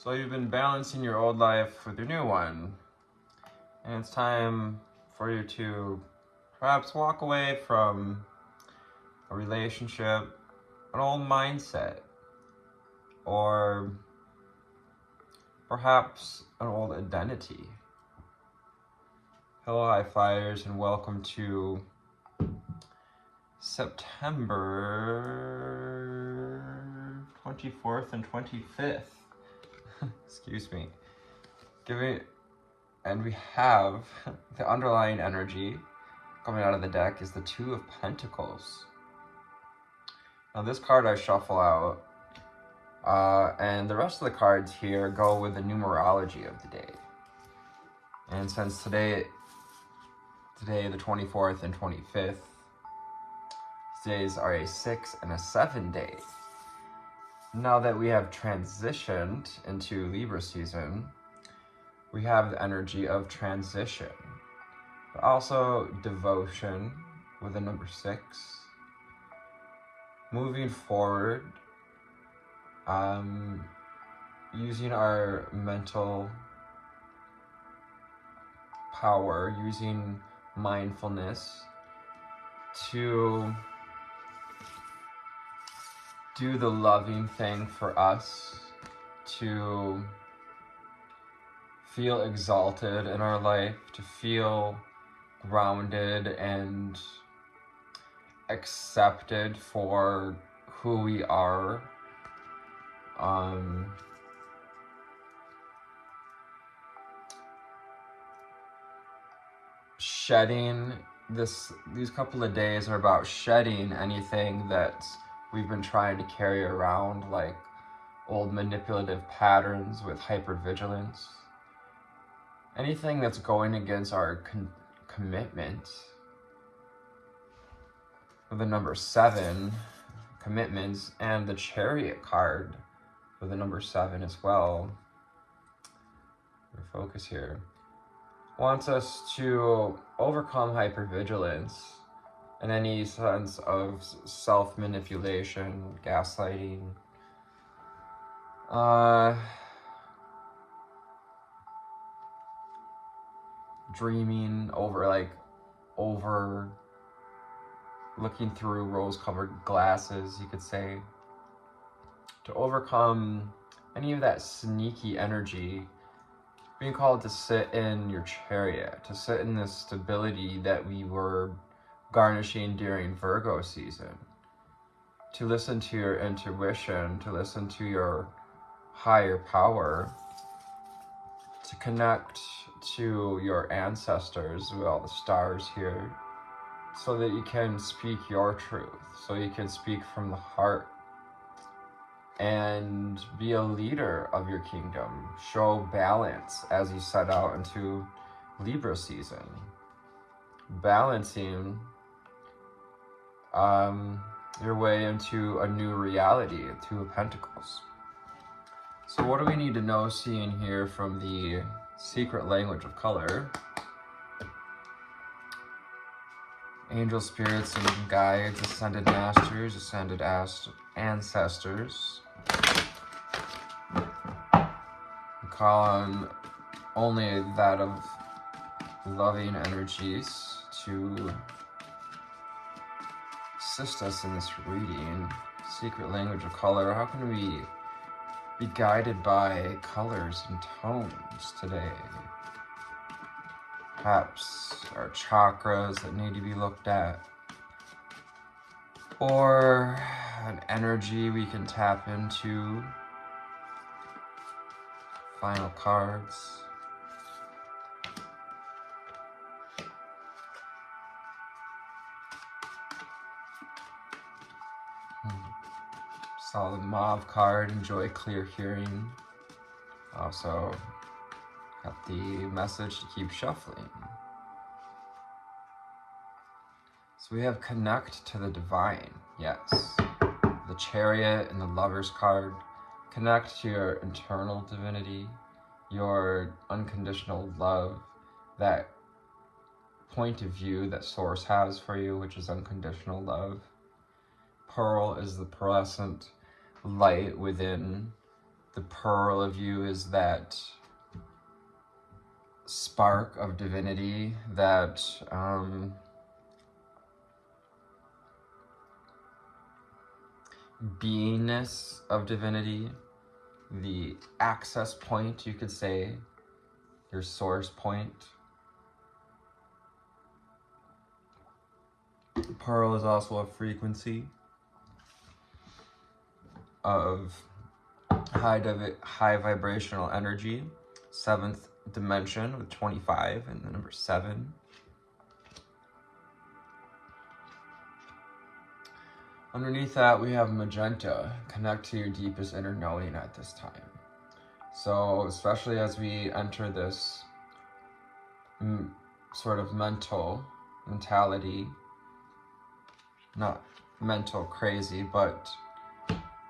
So you've been balancing your old life with your new one, and it's time for you to perhaps walk away from a relationship, an old mindset, or perhaps an old identity. Hello, high flyers, and welcome to September 24th and 25th. Excuse me. And we have the underlying energy coming out of the deck is the Two of Pentacles. Now this card I shuffle out, and the rest of the cards here go with the numerology of the day. And since today the 24th and 25th, days are a 6 and a 7 day. Now that we have transitioned into Libra season, we have the energy of transition, but also devotion with the number 6. Moving forward, using our mental power, using mindfulness to do the loving thing for us, to feel exalted in our life, to feel grounded and accepted for who we are. Shedding these couple of days are about shedding anything that we've been trying to carry around, like old manipulative patterns with hypervigilance. Anything that's going against our commitment. With the number 7, commitments, and the Chariot card with the number 7 as well. Your focus here wants us to overcome hypervigilance and any sense of self-manipulation, gaslighting, dreaming over looking through rose-colored glasses, you could say, to overcome any of that sneaky energy, being called to sit in your chariot, to sit in this stability that we were garnishing during Virgo season, to listen to your intuition, to listen to your higher power, to connect to your ancestors with all the stars here, so that you can speak your truth, so you can speak from the heart and be a leader of your kingdom. Show balance as you set out into Libra season. Balancing your way into a new reality, Two of Pentacles. So what do we need to know, seeing here from the secret language of color? Angel spirits and guides, ascended masters, ascended ancestors. We call on only that of loving energies to assist us in this reading. Secret language of color. How can we be guided by colors and tones today? Perhaps our chakras that need to be looked at, or an energy we can tap into. Final cards. Solid mauve card, enjoy clear hearing. Also got the message to keep shuffling. So we have connect to the divine, yes. The Chariot and the Lover's card. Connect to your internal divinity, your unconditional love, that point of view that Source has for you, which is unconditional love. Pearl is the pearlescent light within The pearl of you is that spark of divinity, that beingness of divinity, the access point, you could say, your source point. Pearl is also a frequency of high vibrational energy, 7th dimension with 25 and the number 7. Underneath that, we have magenta. Connect to your deepest inner knowing at this time. So, especially as we enter this sort of mentality, not mental crazy, but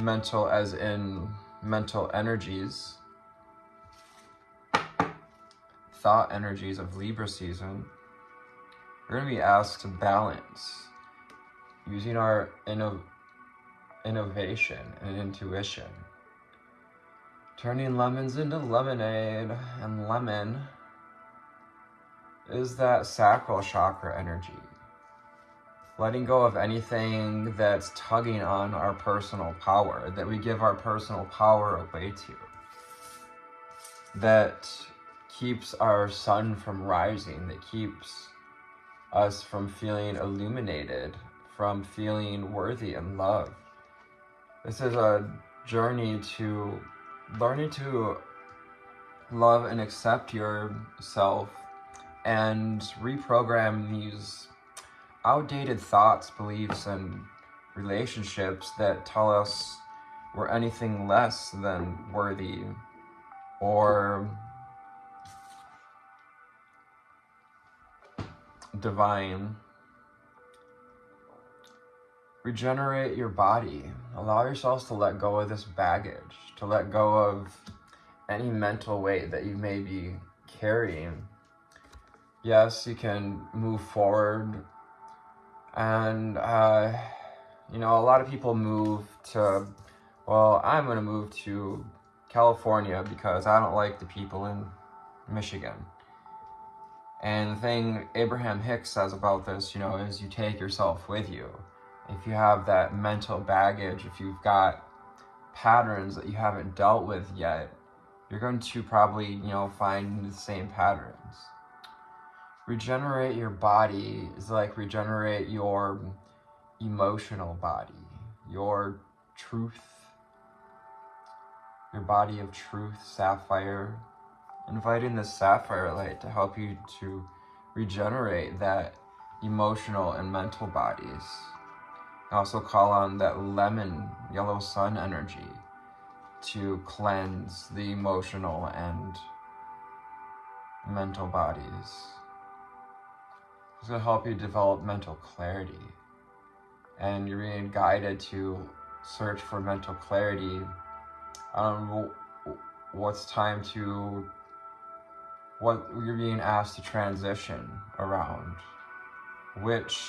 mental as in mental energies, thought energies of Libra season, we're going to be asked to balance using our innovation and intuition, turning lemons into lemonade. And lemon is that sacral chakra energy, letting go of anything that's tugging on our personal power, that we give our personal power away to, that keeps our sun from rising, that keeps us from feeling illuminated, from feeling worthy and loved. This is a journey to learning to love and accept yourself and reprogram these outdated thoughts, beliefs, and relationships that tell us we're anything less than worthy or divine. Regenerate your body. Allow yourselves to let go of this baggage, to let go of any mental weight that you may be carrying. Yes, you can move forward. And, a lot of people move to, well, I'm going to move to California because I don't like the people in Michigan. And the thing Abraham Hicks says about this, is you take yourself with you. If you have that mental baggage, if you've got patterns that you haven't dealt with yet, you're going to probably, find the same patterns. Regenerate your body is like regenerate your emotional body, your truth, your body of truth, sapphire. Inviting the sapphire light to help you to regenerate that emotional and mental bodies. I also call on that lemon, yellow sun energy to cleanse the emotional and mental bodies. It's going to help you develop mental clarity. And you're being guided to search for mental clarity. What you're being asked to transition around, which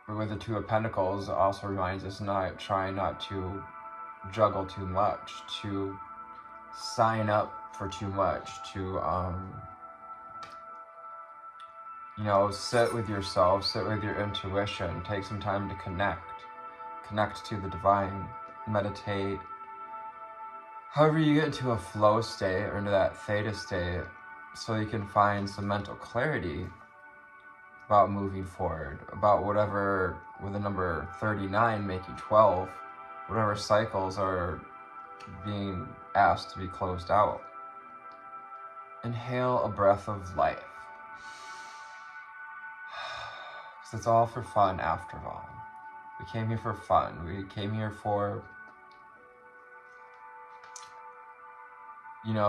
with the Two of Pentacles also reminds us try not to juggle too much, to sign up for too much, to sit with yourself, sit with your intuition, take some time to connect to the divine, meditate. However you get into a flow state or into that theta state, so you can find some mental clarity about moving forward, about whatever, with the number 39 making 12, whatever cycles are being asked to be closed out. Inhale a breath of life. Because it's all for fun after all. We came here for fun. We came here for,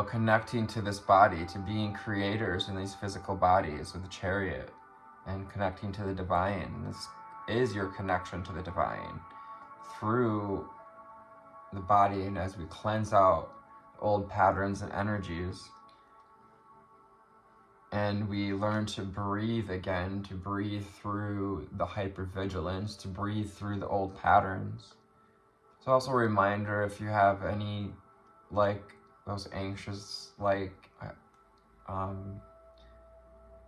connecting to this body, to being creators in these physical bodies with the chariot, and connecting to the divine. This is your connection to the divine through the body, and as we cleanse out old patterns and energies and we learn to breathe again, to breathe through the hypervigilance, to breathe through the old patterns. It's also a reminder, if you have any, like, those anxious, like,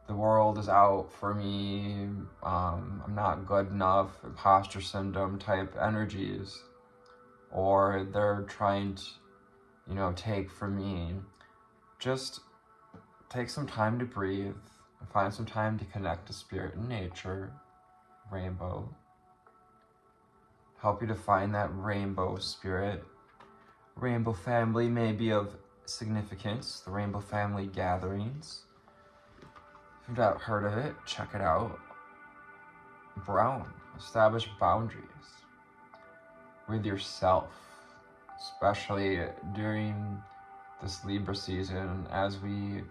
the world is out for me, I'm not good enough, imposter syndrome type energies, or they're trying to, you know, take from me. Just take some time to breathe, and find some time to connect to spirit and nature, rainbow. Help you to find that rainbow spirit. Rainbow family may be of significance, the rainbow family gatherings. If you've not heard of it, check it out. Brown, establish boundaries with yourself, especially during this Libra season, as we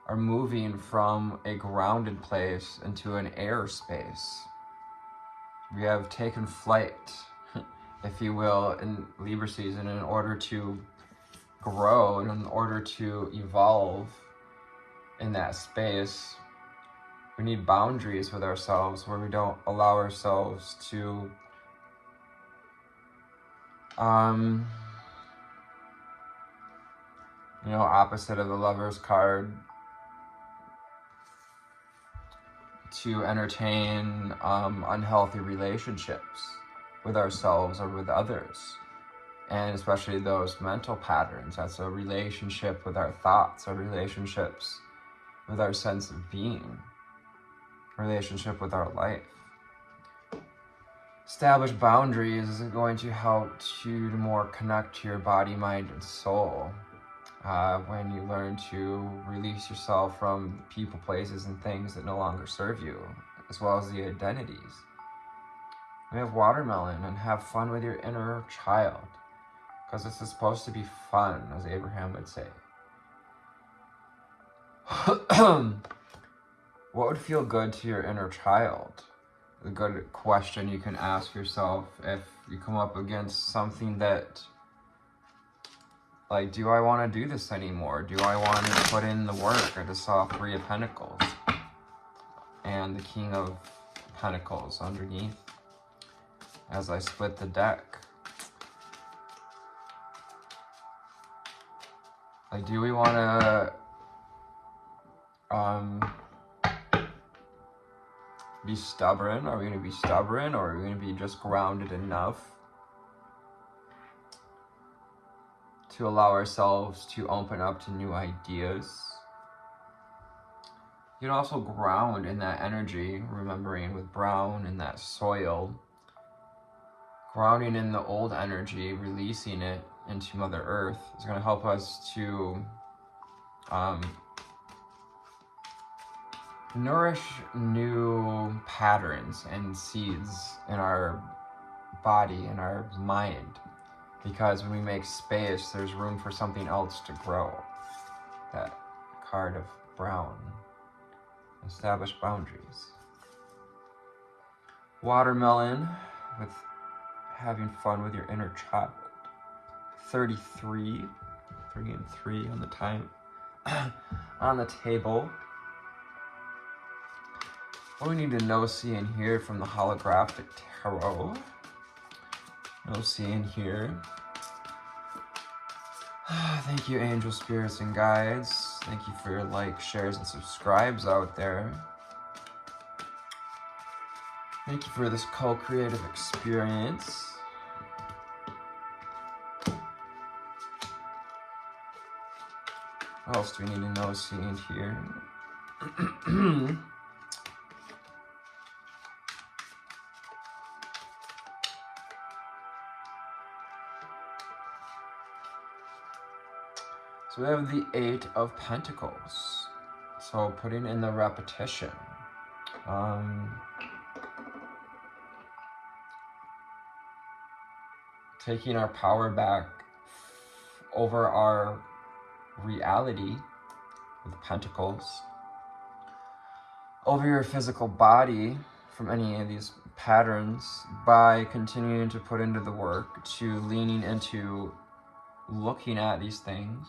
are moving from a grounded place into an air space. We have taken flight, if you will, in Libra season in order to grow and in order to evolve in that space. We need boundaries with ourselves where we don't allow ourselves to opposite of the Lover's card, to entertain unhealthy relationships with ourselves or with others, and especially those mental patterns. That's a relationship with our thoughts, our relationships with our sense of being, relationship with our life. Establish boundaries is going to help you to more connect to your body, mind, and soul. When you learn to release yourself from people, places, and things that no longer serve you, as well as the identities. We have watermelon, and have fun with your inner child, because this is supposed to be fun, as Abraham would say. What would feel good to your inner child? A good question you can ask yourself if you come up against something that, like, do I want to do this anymore? Do I want to put in the work? I just saw 3 of Pentacles and the King of Pentacles underneath as I split the deck. Like, do we want to be stubborn? Are we going to be stubborn, or are we going to be just grounded enough to allow ourselves to open up to new ideas? You can also ground in that energy, remembering with brown in that soil, grounding in the old energy, releasing it into Mother Earth is going to help us to nourish new patterns and seeds in our body, in our mind. Because when we make space, there's room for something else to grow. That card of brown. Establish boundaries. Watermelon, with having fun with your inner child. 33. 3 and 3 on the time. On the table. What do we need to know, see, and hear from the holographic tarot? Know, see, and hear. Thank you, angel spirits and guides. Thank you for your likes, shares, and subscribes out there. Thank you for this co-creative experience. What else do we need to know, see, and hear? So we have the 8 of Pentacles. So putting in the repetition. Taking our power back over our reality with Pentacles. Over your physical body from any of these patterns by continuing to put into the work, to leaning into looking at these things.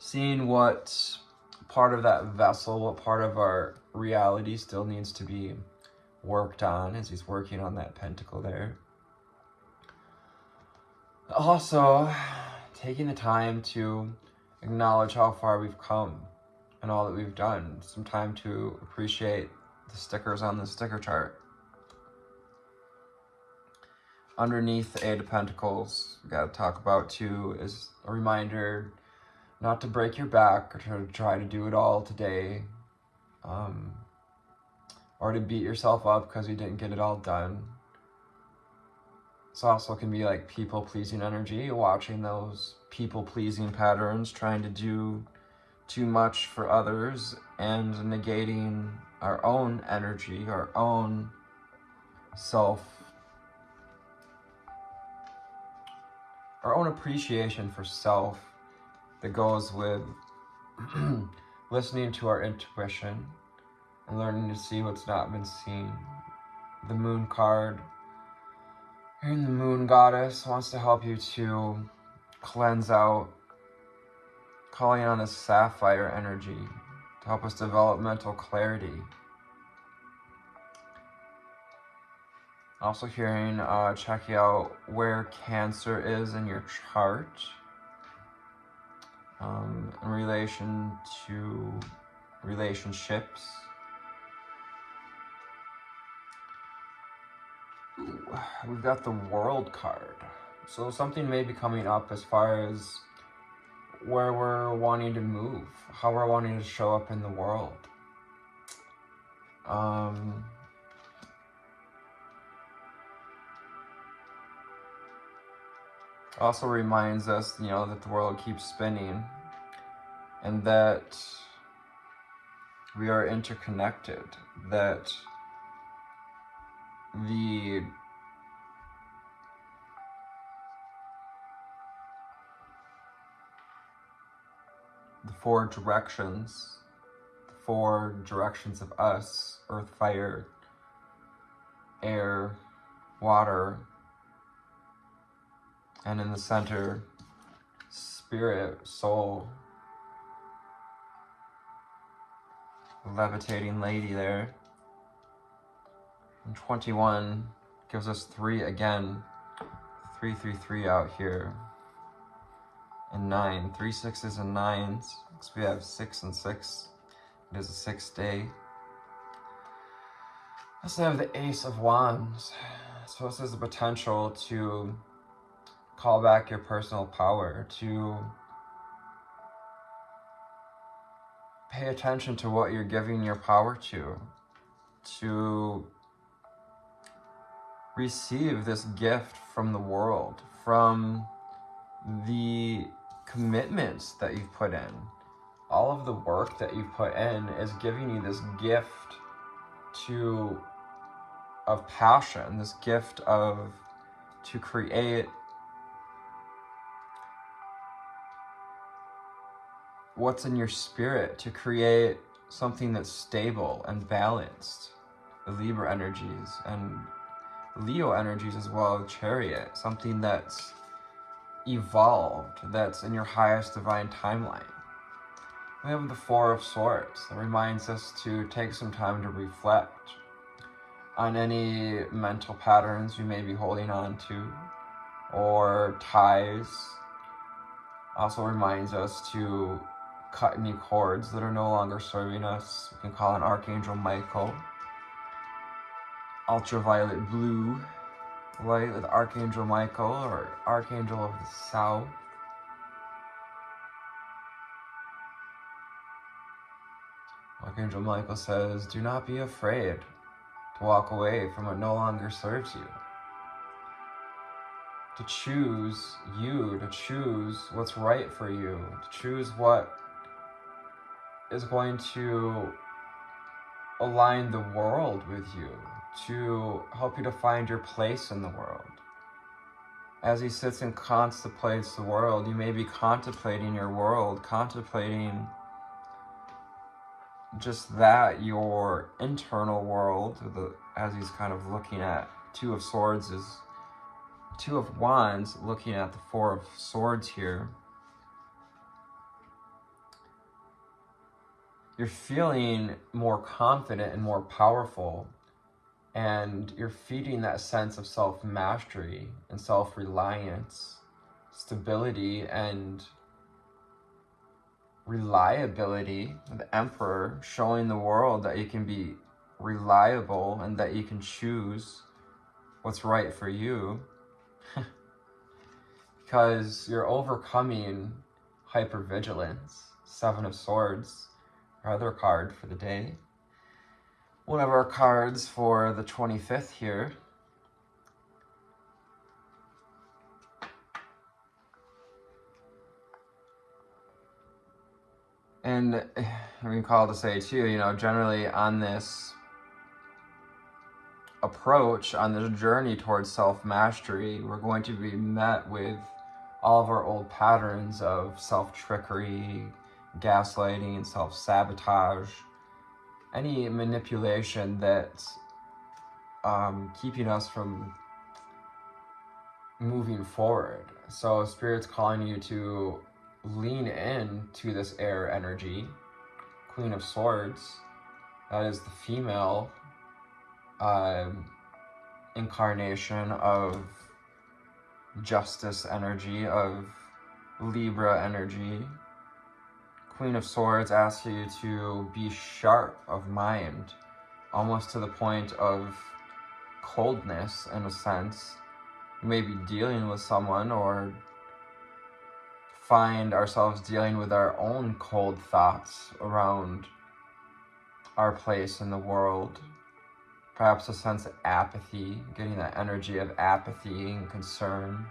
seeing what part of that vessel, what part of our reality still needs to be worked on as he's working on that pentacle there. Also, taking the time to acknowledge how far we've come and all that we've done. Some time to appreciate the stickers on the sticker chart. Underneath the Eight of Pentacles, we got to talk about too is a reminder not to break your back or to try to do it all today, or to beat yourself up because you didn't get it all done. This also can be like people-pleasing energy, watching those people-pleasing patterns, trying to do too much for others and negating our own energy, our own self, our own appreciation for self that goes with listening to our intuition and learning to see what's not been seen. The Moon card and the Moon Goddess wants to help you to cleanse out, calling on a sapphire energy to help us develop mental clarity. Also hearing, checking out where Cancer is in your chart in relation to relationships. Ooh, we've got the World card. So something may be coming up as far as where we're wanting to move, how we're wanting to show up in the world. Also reminds us, that the world keeps spinning and that we are interconnected, that the four directions of us, earth, fire, air, water, and in the center, spirit, soul, levitating lady there. And 21 gives us 3 again, 333 out here, and 9, 3 6s and 9s, because we have 6 and 6. It is a 6th day. I also have the Ace of Wands. So this is the potential to call back your personal power, to pay attention to what you're giving your power to receive this gift from the world, from the commitments that you've put in. All of the work that you've put in is giving you this gift of passion, this gift to create what's in your spirit, to create something that's stable and balanced. The Libra energies and Leo energies as well, Chariot, something that's evolved, that's in your highest divine timeline. We have the Four of Swords that reminds us to take some time to reflect on any mental patterns we may be holding on to, or ties. Also reminds us to cut any cords that are no longer serving us. We can call on Archangel Michael. Ultraviolet blue light with Archangel Michael, or Archangel of the South. Archangel Michael says, do not be afraid to walk away from what no longer serves you. To choose you, to choose what's right for you, to choose what is going to align the world with you, to help you to find your place in the world. As he sits and contemplates the world, you may be contemplating your world, contemplating just that, your internal world, as he's kind of looking at Two of Swords is Two of Wands, looking at the Four of Swords here. you're feeling more confident and more powerful, and you're feeding that sense of self-mastery and self-reliance, stability and reliability. The Emperor showing the world that you can be reliable and that you can choose what's right for you. Because you're overcoming hypervigilance. 7 of Swords, our other card for the day. One of our cards for the 25th here. And I mean, call to say too, you know, generally on this approach, on this journey towards self-mastery, we're going to be met with all of our old patterns of self-trickery, gaslighting, self-sabotage, any manipulation that's keeping us from moving forward. So Spirit's calling you to lean in to this air energy, Queen of Swords. That is the female incarnation of justice energy, of Libra energy. Queen of Swords asks you to be sharp of mind, almost to the point of coldness in a sense. You may be dealing with someone or find ourselves dealing with our own cold thoughts around our place in the world. Perhaps a sense of apathy, getting that energy of apathy and concern.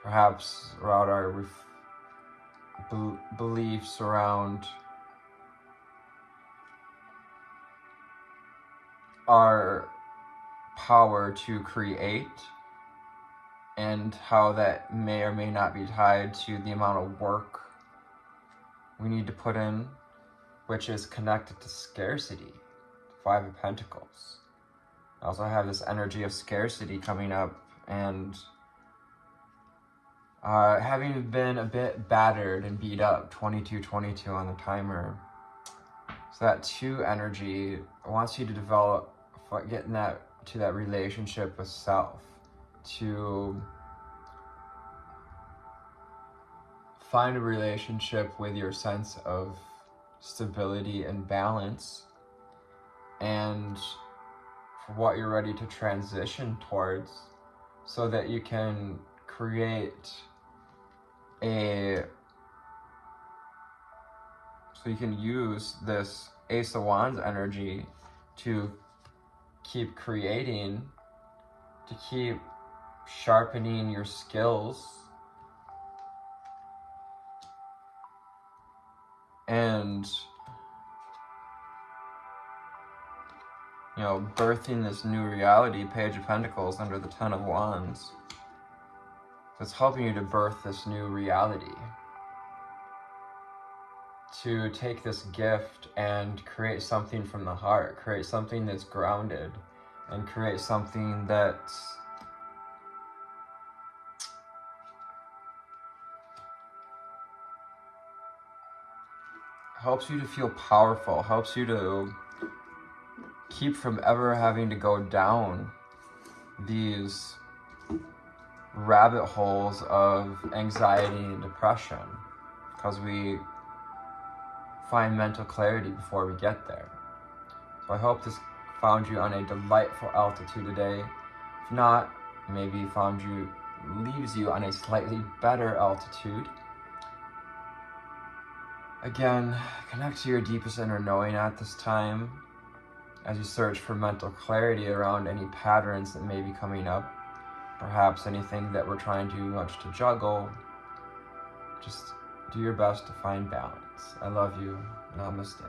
Perhaps around our beliefs around our power to create, and how that may or may not be tied to the amount of work we need to put in, which is connected to scarcity. 5 of Pentacles. I also have this energy of scarcity coming up, and having been a bit battered and beat up, 2222 on the timer. So that 2 energy wants you to develop, getting that to that relationship with self, to find a relationship with your sense of stability and balance, and for what you're ready to transition towards, so that you can create so you can use this Ace of Wands energy to keep creating, to keep sharpening your skills, and you know, birthing this new reality. Page of Pentacles under the 10 of Wands. It's helping you to birth this new reality. To take this gift and create something from the heart, create something that's grounded, and create something that helps you to feel powerful, helps you to keep from ever having to go down these rabbit holes of anxiety and depression, because we find mental clarity before we get there. So I hope this found you on a delightful altitude today. If not, maybe leaves you on a slightly better altitude. Again, connect to your deepest inner knowing at this time as you search for mental clarity around any patterns that may be coming up. Perhaps anything that we're trying too much to juggle. Just do your best to find balance. I love you. Namaste.